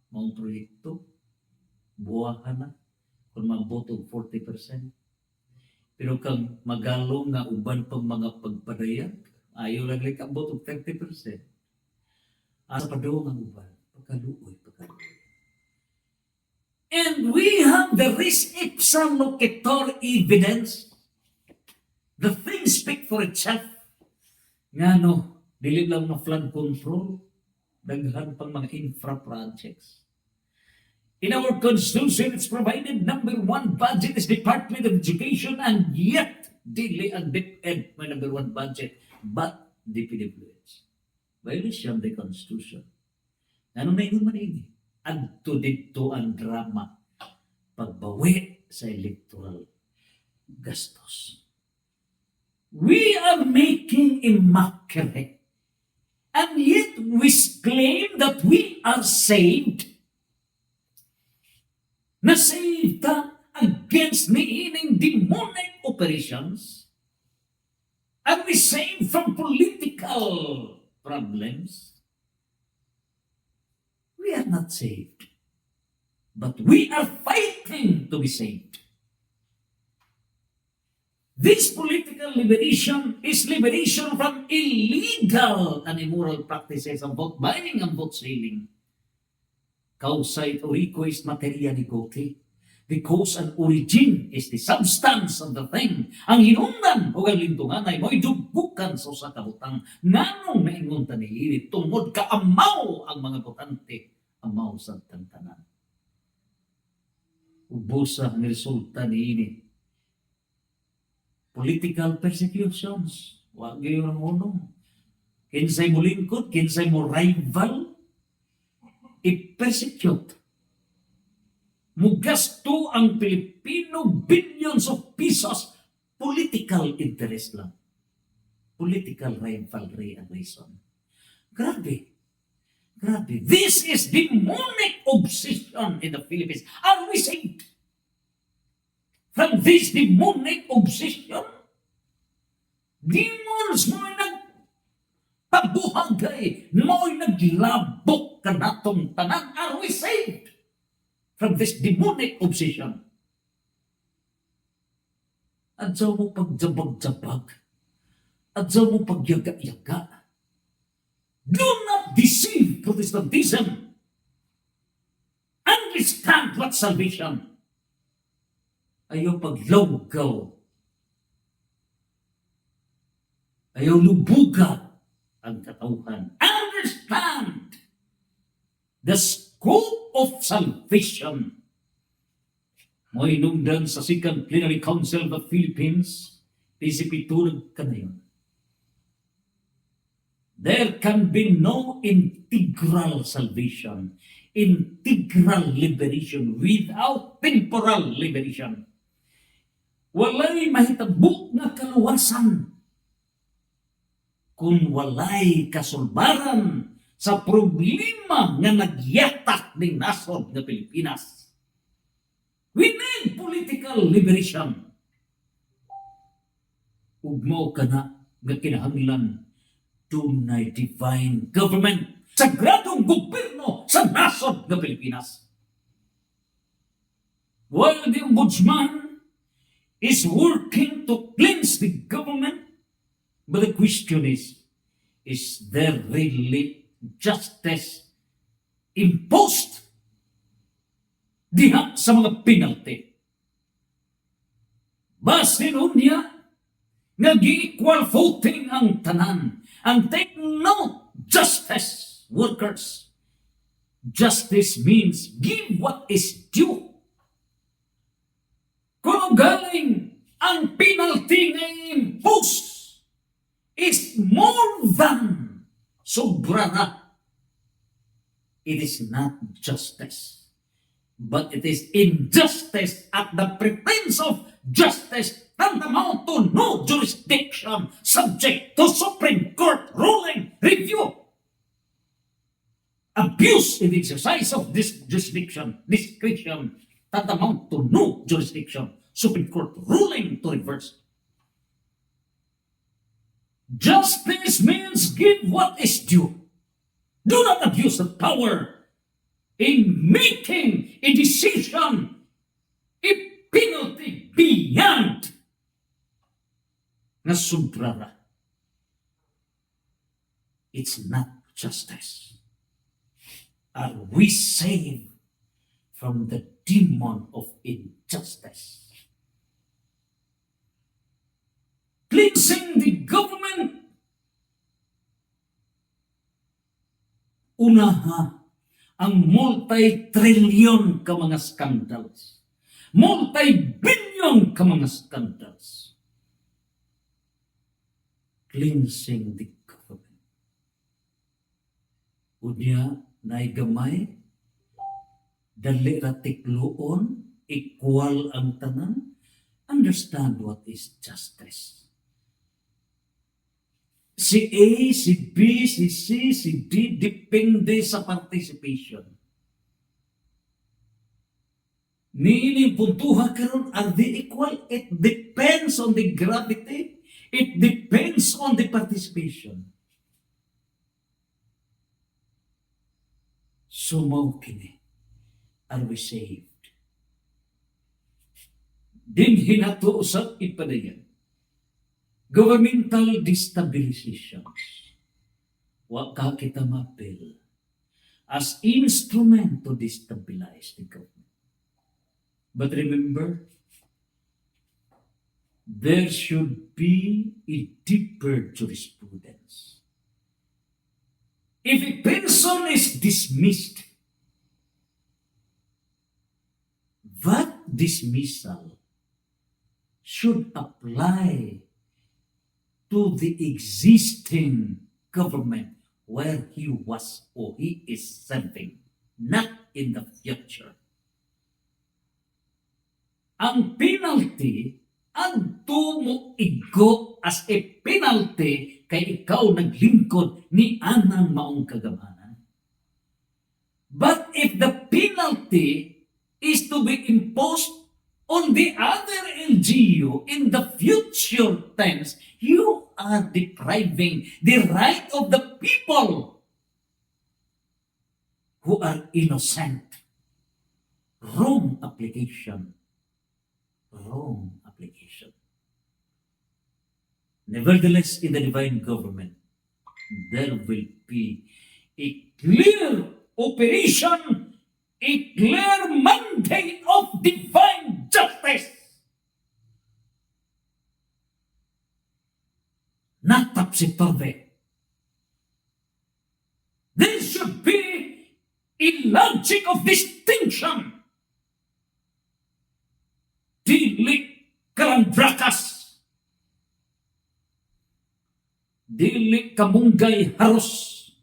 mga proyekto. Buwahan na kung maboto 40%. Pero kang magalong nga uban pang mga pagpadayag, ayaw lang like ang boto 30%. Asa pa daw ang uban? Pagkaluoy. And we have the res ipsa locator evidence. The things speak for itself. Nga no, dili lang na flood control, daghan pang mga infra projects. In our Constitution, it's provided number one budget is Department of Education, and yet dili ang DepEd may number one budget, but DPWH. Violation of the Constitution. Ano na yun man ini? Adto dito ang drama. Pagbawi sa electoral gastos. We are making a mockery. And yet we claim that we are saved. Na-saved against niining demonic operations. Are we saved from political problems? We are not saved. But we are fighting to be saved. This political liberation is liberation from illegal and immoral practices of vote buying and vote selling. Causa it orico is materia negote. The cause and origin is the substance of the thing. Ang hinungdan o galintungan ay mo'y dubukan sa usa ka butang. Nganong maingon ta niini tungod kaamaw ang mga botante, amaw sa tanan. Ubusa ang resulta niini. Political persecutions. Wa gyud mo. Kinsay mo lingkod, kinsay mo rival, i-persecute. Mugasto ang Pilipino billions of pesos, political interest lang. Political rivalry and reason. Grabe. Grabe. This is demonic obsession in the Philippines. Are we saved from this demonic obsession? Demons mo'y nagpabuhagay, mo'y naglabok ka natong tanan. Are we saved from this demonic obsession? Adyaw mo pagjabag-jabag. Adyaw mo pagyaga-yaga. Do not deceive Protestantism. Understand what salvation. Ayaw paglawgaw. Ayaw lubuga ang katauhan. Understand the scope of salvation. Mo'y nungdan sa Second Plenary Council of the Philippines, PCP2 ka na yun. There can be no integral salvation, integral liberation without temporal liberation. Walay mahitabo nga kaluwasan kung walay kasulbaran sa problema nga nagyatak ng nasod ng Pilipinas. We need political liberation. Ugmaw ka na nga kinahanglan tunay divine government, sagradong gobyerno sa nasod ng Pilipinas. While the ombudsman is working to cleanse the government, but the question is there really justice imposed diha sa mga penalty? Basin unya nga gi-equal voting ang tanan. And take note, justice workers. Justice means give what is due. Kung galing ang penalty nga imposed is more than sobra na, it is not justice, but it is injustice at the pretense of justice, tantamount to no jurisdiction, subject to Supreme Court ruling review. Abuse in the exercise of this jurisdiction, discretion, tantamount to no jurisdiction, Supreme Court ruling to reverse. Justice means give what is due. Do not abuse the power in making a decision, a penalty beyond na subrara. It's not justice. Are we saved from the demon of injustice? Cleansing the government. Unaha ang multi-trillion ka mga scandals. Multi-billion ka mga scandals. Cleansing the government. Unya, naigamay, dali ratikloon, equal ang tanan. Understand what is justice. Si A, si B, si C, si D, depende sa participation. Niining puntuha karon, are they equal? It depends on the gravity. It depends on the participation. Sumaw kini. Are we saved? Din hinato usap ipadayan. governmental destabilizations. Wa ka kita mapil as instrument to destabilize the government. But remember, there should be a deeper jurisprudence. If a person is dismissed, that dismissal should apply to the existing government where he was or he is serving, not in the future. Ang penalty, adto mo igo as a penalty kay ikaw naglingkod ni anang maong kagamanan. But if the penalty is to be imposed on the other LGU in the future tense, you are depriving the right of the people who are innocent. Wrong application. Wrong application. Nevertheless, in the divine government, there will be a clear operation, a clear mandate of divine justice. Not topsy-turvy. There should be a logic of distinction. Dili kalandrakas. Dili kamunggay haros.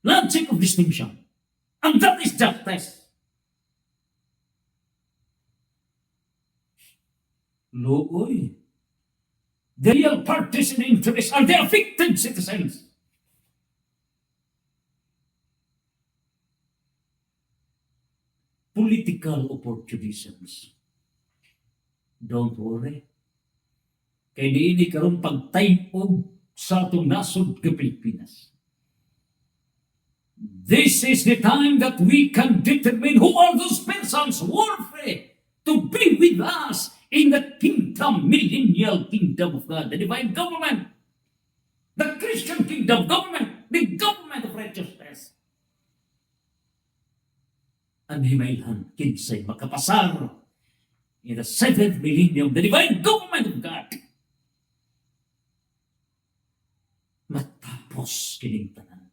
Logic of distinction. And that is justice. Looy. The real parties in interest are the affected citizens. Political opportunisms. Don't worry. Kaya niini karon pagtayog sa atong nasod ka Pilipinas. This is the time that we can determine who are those persons worthy to be with us in the kingdom, millennial kingdom of God, the divine government, the Christian kingdom government, the government of righteousness. Ang himailhan, kinsay makapasar in the seventh millennium, the divine government of God. Matapos kining tanan.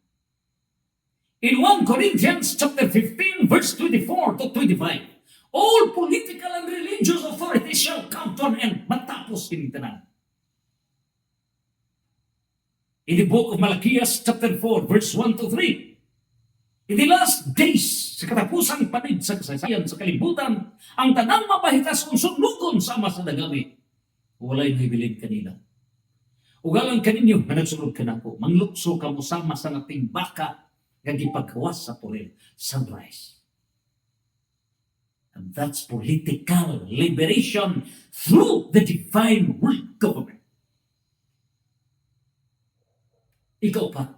In 1 Corinthians chapter 15, verse 24 to 25, all political and religious authorities shall come to an end. Matapos kining tanan. In the book of Malachias chapter 4, verse 1 to 3, in the last days, sa katapusang panid sa kasaysayan sa kalibutan, ang tanang mapahitas kung sunlugon sama sa dagami. Walay nahibilin kanila. Ugalang kaninyo na nagsunod ka na po, manglukso ka mo sama sa nating baka nga gipagkawas sa pulil, sunrise. And that's political liberation through the divine world government. Ikaw pa,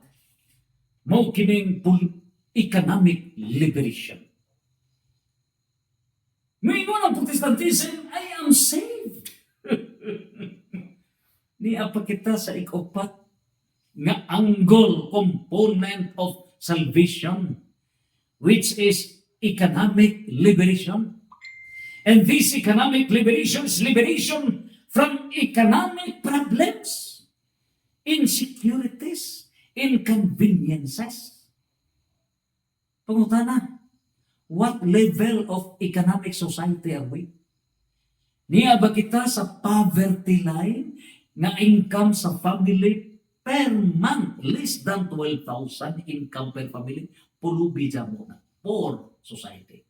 mao kining economic liberation. Ngayon ang Protestantism, I am saved. Niya pa kita sa ikopat nga angle component of salvation, which is economic liberation. And this economic liberation is liberation from economic problems, insecurities, inconveniences. Pangutana, what level of economic society are we? Niya ba kita sa poverty line nga income sa family per month less than 12,000 income per family? Pulubi dyan muna. Poor society.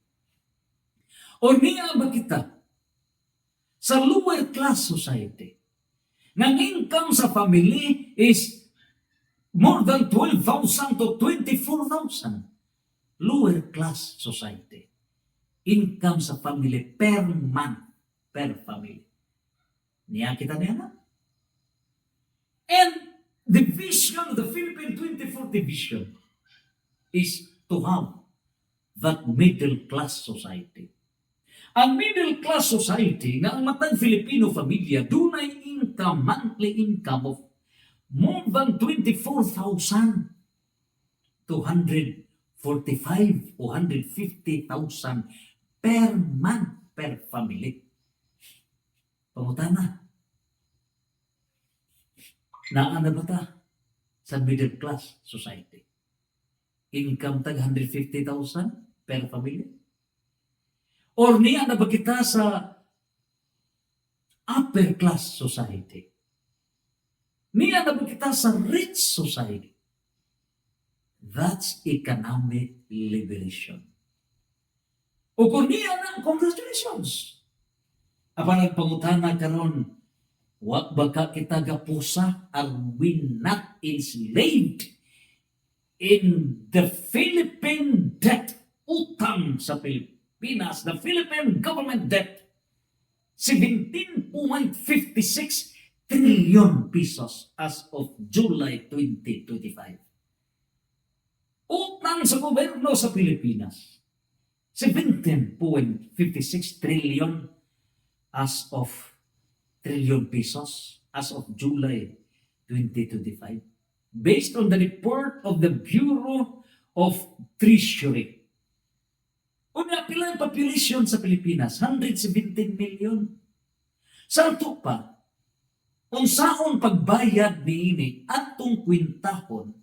O niya ba kita sa lower class society nga income sa family is more than 12,000 to 24,000? Lower class society. Income sa family per month, per family. Niya kita niya na. And the vision, the Philippine 2040 vision is to have that middle class society. Ang middle class society nga ang matang Filipino pamilya dunay income, monthly income of more than 24,000 to 145 o 150,000 per month per family. Pangutana, naa na ba ta sa middle class society? Income tag 150,000 per family? Or niya na ba kita sa upper class society? Niya na ba kita sa rich society? That's economic liberation. O kung niya na, congratulations. Apan nagpangutana karon, wa ba ka kita gapusa? Are we not enslaved in the Philippine debt? Utang sa Pilipinas, the Philippine government debt, 17.56 trillion pesos as of July 2025. Utang sa gobyerno sa Pilipinas, 17.56 trillion as of trillion pesos as of July 2025, based on the report of the Bureau of Treasury. Una, pilang population sa Pilipinas? 117 million. Sa ato pa, unsaon pagbayad niini atong kwintahon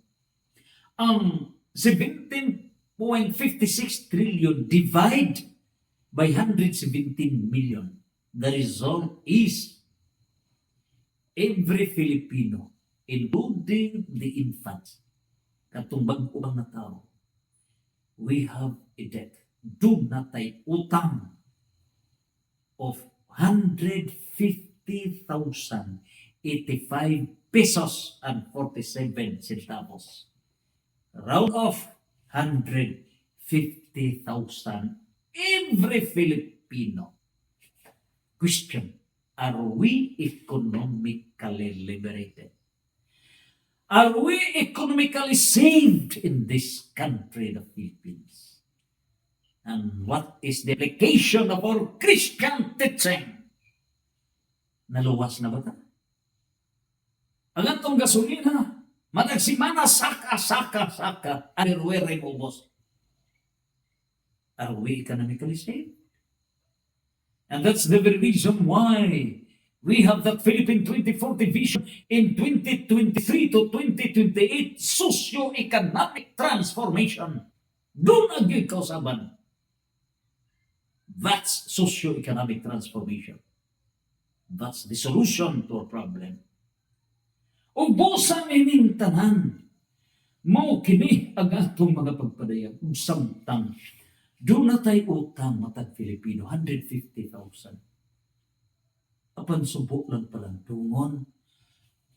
ang 17.56 trillion divide by 117 million. The result is every Filipino, including the infants, katong bag-o bang na tao, we have a debt. Do natay utang of 150,085 pesos and 47 centavos. Round off 150,000 every Filipino. Question, are we economically liberated? Are we economically saved in this country, the Philippines? And what is the application of our Christian teaching? Naluwas na ba ta? Ang atong gasolina, matagsimana, saka. Arwere ubos. Are we economically safe? And that's the very reason why we have that Philippine 2040 vision in 2023 to 2028 socio-economic transformation. Doon ang yung kausaban. That's socio-economic transformation. That's the solution to our problem. Ubusan ining tanan. Mao kini ang atong mga pagpadayag. Samtang doon na tayo utang matag Filipino, 150,000. Apan subo lang palang tungon,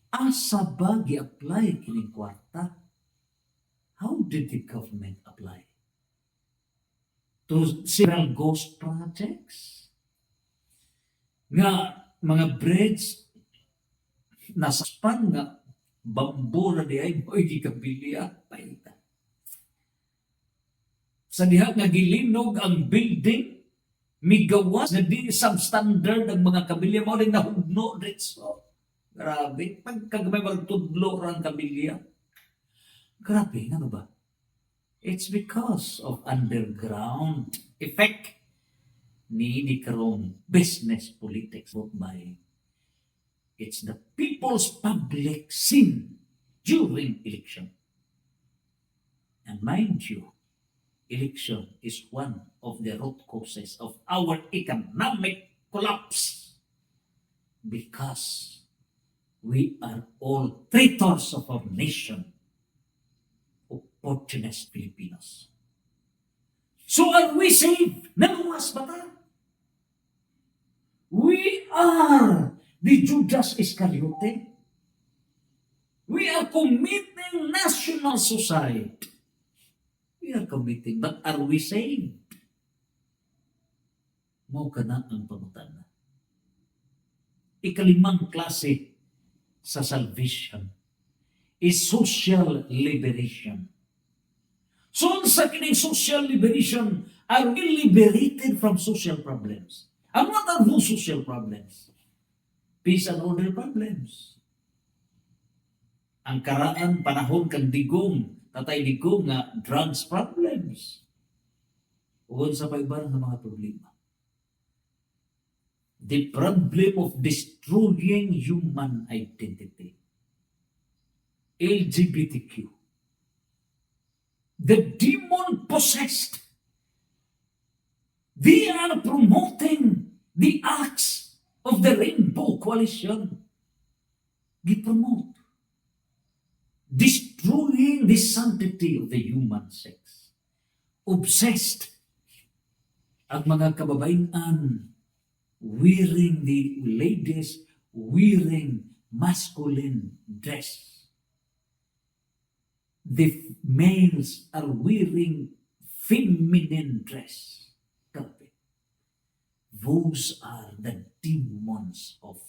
asa ba gi-apply kining kwarta? How did the government apply? To several ghost projects? Nga mga bridge nasa span nga bambo na di ay mo'y gikabilya paita. Sa diha nga gilinog ang building, migawas na di substandard ang mga kabilya mo rin nahugno ritso. Grabe, pagkagamay magtudlo ang kabilya. Grabe, ano ba? It's because of underground effect ni karong business politics vote buying. It's the people's public sin during election. And mind you, election is one of the root causes of our economic collapse because we are all traitors of our nation, opportunist Filipinos. So are we saved? Naluwas ba ta? We are the Judas Iscariote. We are committing national suicide. We are committing, but are we saved? Mao ka na ang pangutana. Ikalimang klase sa salvation is social liberation. So sa kining social liberation, are we liberated from social problems? And what are those social problems? Peace and order problems. Ang karaan, panahon kang digong, tatay digong nga drugs problems. Uwan sa paibarang ng mga problema. The problem of destroying human identity. LGBTQ. The demon-possessed. They are promoting the acts of the Rainbow Coalition. They promote destroying the sanctity of the human sex. Obsessed ang mga kababayan wearing the ladies wearing masculine dress. The males are wearing feminine dress. Grabe. Those are the demons of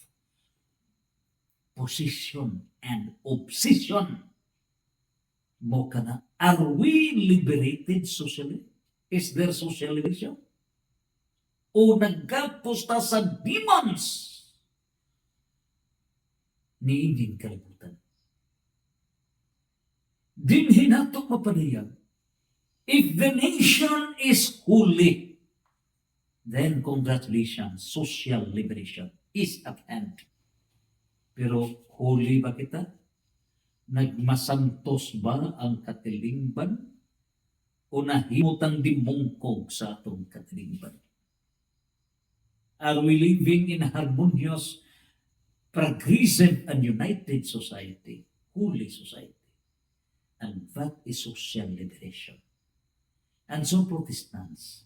possession and obsession. Mo kana, are we liberated socially? Is there social liberation? O nagkapos ta sa demons ni ining kalibutan? Dinhi nato mapanayag, if the nation is holy, then congratulations, social liberation is at hand. Pero holy ba kita? Nagmasantos ba ang katilingban? O nahimutang dimungkog sa atong katilingban? Are we living in a harmonious, progressive, and united society? Holy society. And that is social liberation. And so Protestants,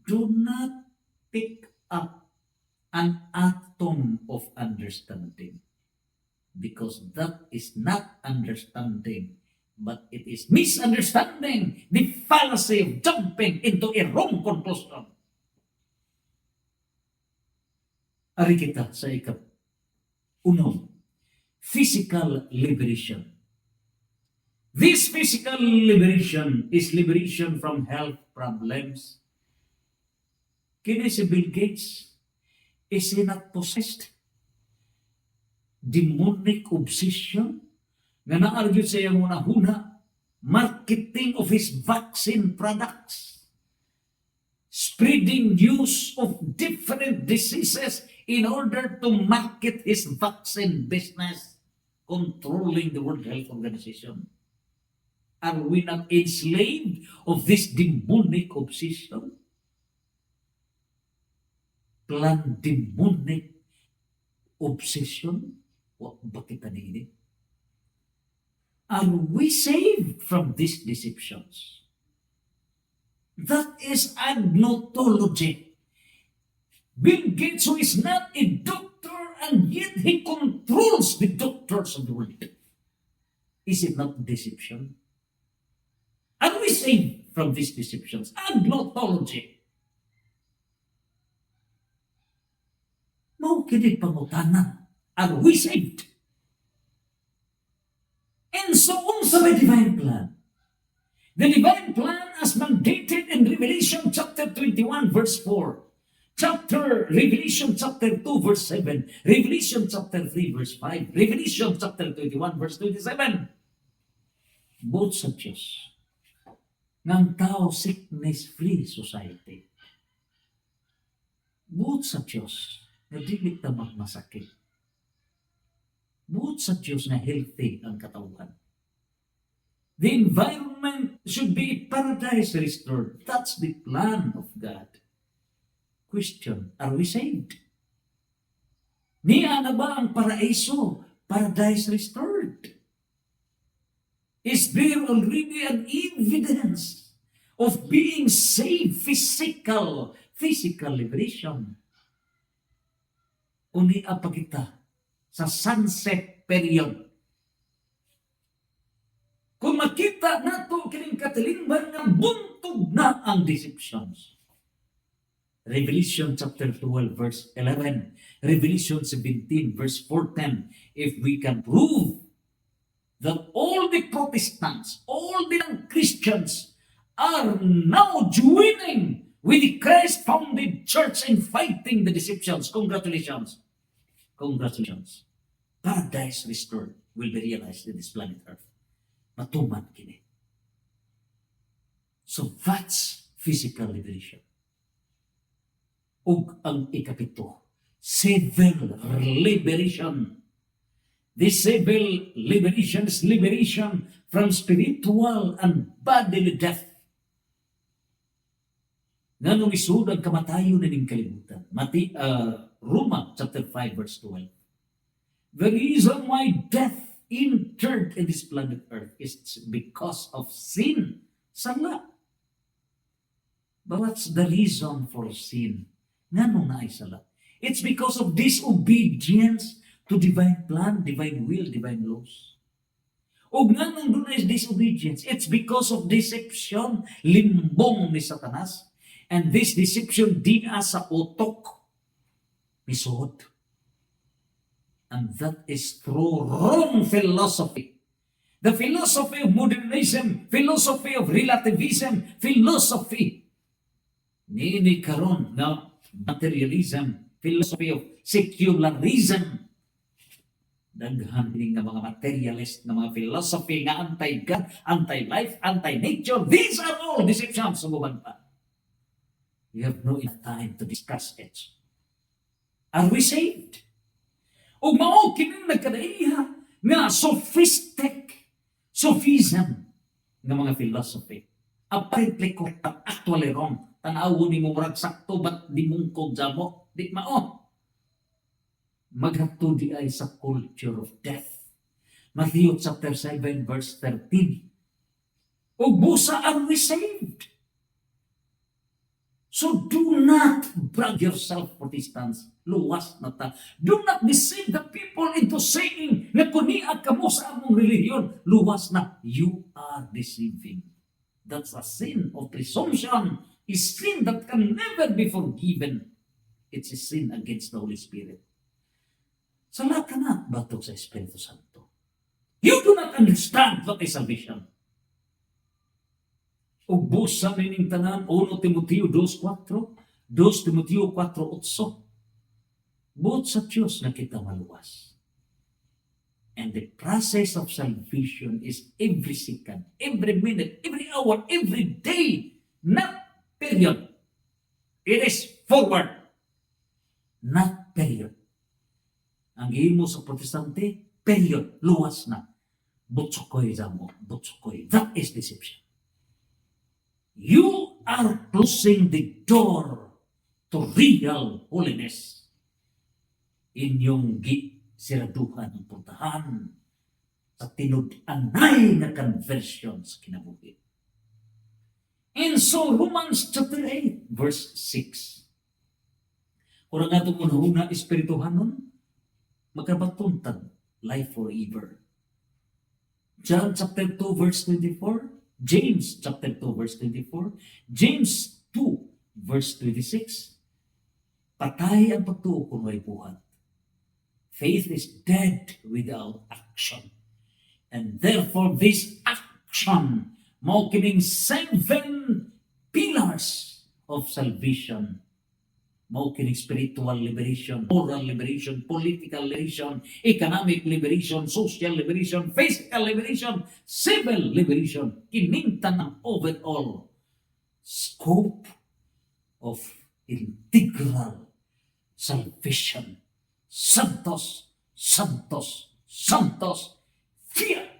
do not pick up an atom of understanding, because that is not understanding, but it is misunderstanding, the fallacy of jumping into a wrong conclusion. Ari kita sa unong, physical liberation. This physical liberation is liberation from health problems. Kini si Bill Gates, is he not possessed? Demonic obsession nga na-argue sa iyang una-huna, marketing of his vaccine products, spreading news of different diseases in order to market his vaccine business, controlling the World Health Organization. Are we not enslaved of this demonic obsession? Plan demonic obsession? Bakit ini? Are we saved from these deceptions? That is agnotology. Bill Gates, who is not a doctor, and yet he controls the doctors of the world. Is it not deception? Are we saved from these deceptions? Agnotology. No, kini pangutana. Are we saved? And so on sa may divine plan. The divine plan as mandated in Revelation chapter 21 verse 4. Revelation chapter 2 verse 7. Revelation chapter 3 verse 5. Revelation chapter 21 verse 27. Both sa Diyos. Ng tao sickness-free society. Both sa Diyos na di ta magmasakit. Both sa Diyos na healthy ang katawan. The environment should be a paradise restored. That's the plan of God. Question, are we saved? Niya na ba ang paraiso, paradise restored? Is there already an evidence of being saved, physical liberation? Unia pa kita sa sunset period. Kung makita nato kining katilingban nga buntog na ang deceptions. Revelation chapter 12 verse 11, Revelation 17 verse 14, if we can prove that all the Protestants, all the Christians are now joining with the Christ-founded church in fighting the deceptions. Congratulations. Congratulations. Paradise restored will be realized in this planet Earth. Matuman kini. So that's physical liberation. Ug ang ikapito, civil liberation. This civil liberation is liberation from spiritual and bodily death. Nga nung isud ang kamatayon na ning kalibutan. Roma chapter 5 verse 12. The reason why death entered in this planet Earth is because of sin. Sala. But what's the reason for sin? Nga nung naisala? It's because of disobedience to divine plan, divine will, divine laws. O nga nung doon is disobedience, it's because of deception, limbong ni Satanas. And this deception di sa utok ni suod. And that is through wrong philosophy. The philosophy of modernism, philosophy of relativism, philosophy ni karon na materialism, philosophy of secularism. Daghan din nga mga materialist na mga philosophy nga anti-God, anti-life, anti-nature. These are all deceptions sa buwan pa. We have no enough time to discuss it. Are we saved? O mao kining nagkadaiha nga sophism nga mga philosophy. Apparently correct, actually wrong. Tanawo ni mo murag sakto, ba't di mong kogzamo? Di mao. Maghato di ay sa culture of death. Matthew chapter 7 verse 13. O busa are we saved? So do not brag yourself, Protestants. Luwas na ta. Do not deceive the people into saying na kuniag ka mo sa among relihiyon. Luwas na. You are deceiving. That's a sin of presumption. A sin that can never be forgiven. It's a sin against the Holy Spirit. Sala ka na batok sa Espiritu Santo. You do not understand what is salvation. Ug busa nining tanan 1 Timoteo 2:4, 2 Timoteo 4:8. Buot sa Diyos na kita maluwas. And the process of salvation is every second, every minute, every hour, every day, not period. It is forward, not period. Ang gihimo sa Protestante, period, luwas na. Butsukoy zamo, butsukoy. That is deception. You are closing the door to real holiness. Inyong siraduhan ang puntahan sa tinud-anay na conversion sa kinabuhi. And so, Romans chapter 8, verse 6. Kung nga itong unahuna espirituhanon, magkabatuntag, life forever. John chapter 2, verse 24. James chapter 2 verse 24, James 2 verse 26. Patay ang pagtuo kung may buhat. Faith is dead without action. And therefore this action, mao kining 7 pillars of salvation. Mao kining spiritual liberation, moral liberation, political liberation, economic liberation, social liberation, physical liberation, civil liberation. Kining tanang overall scope of integral salvation. Santos, Santos, Santos, fiat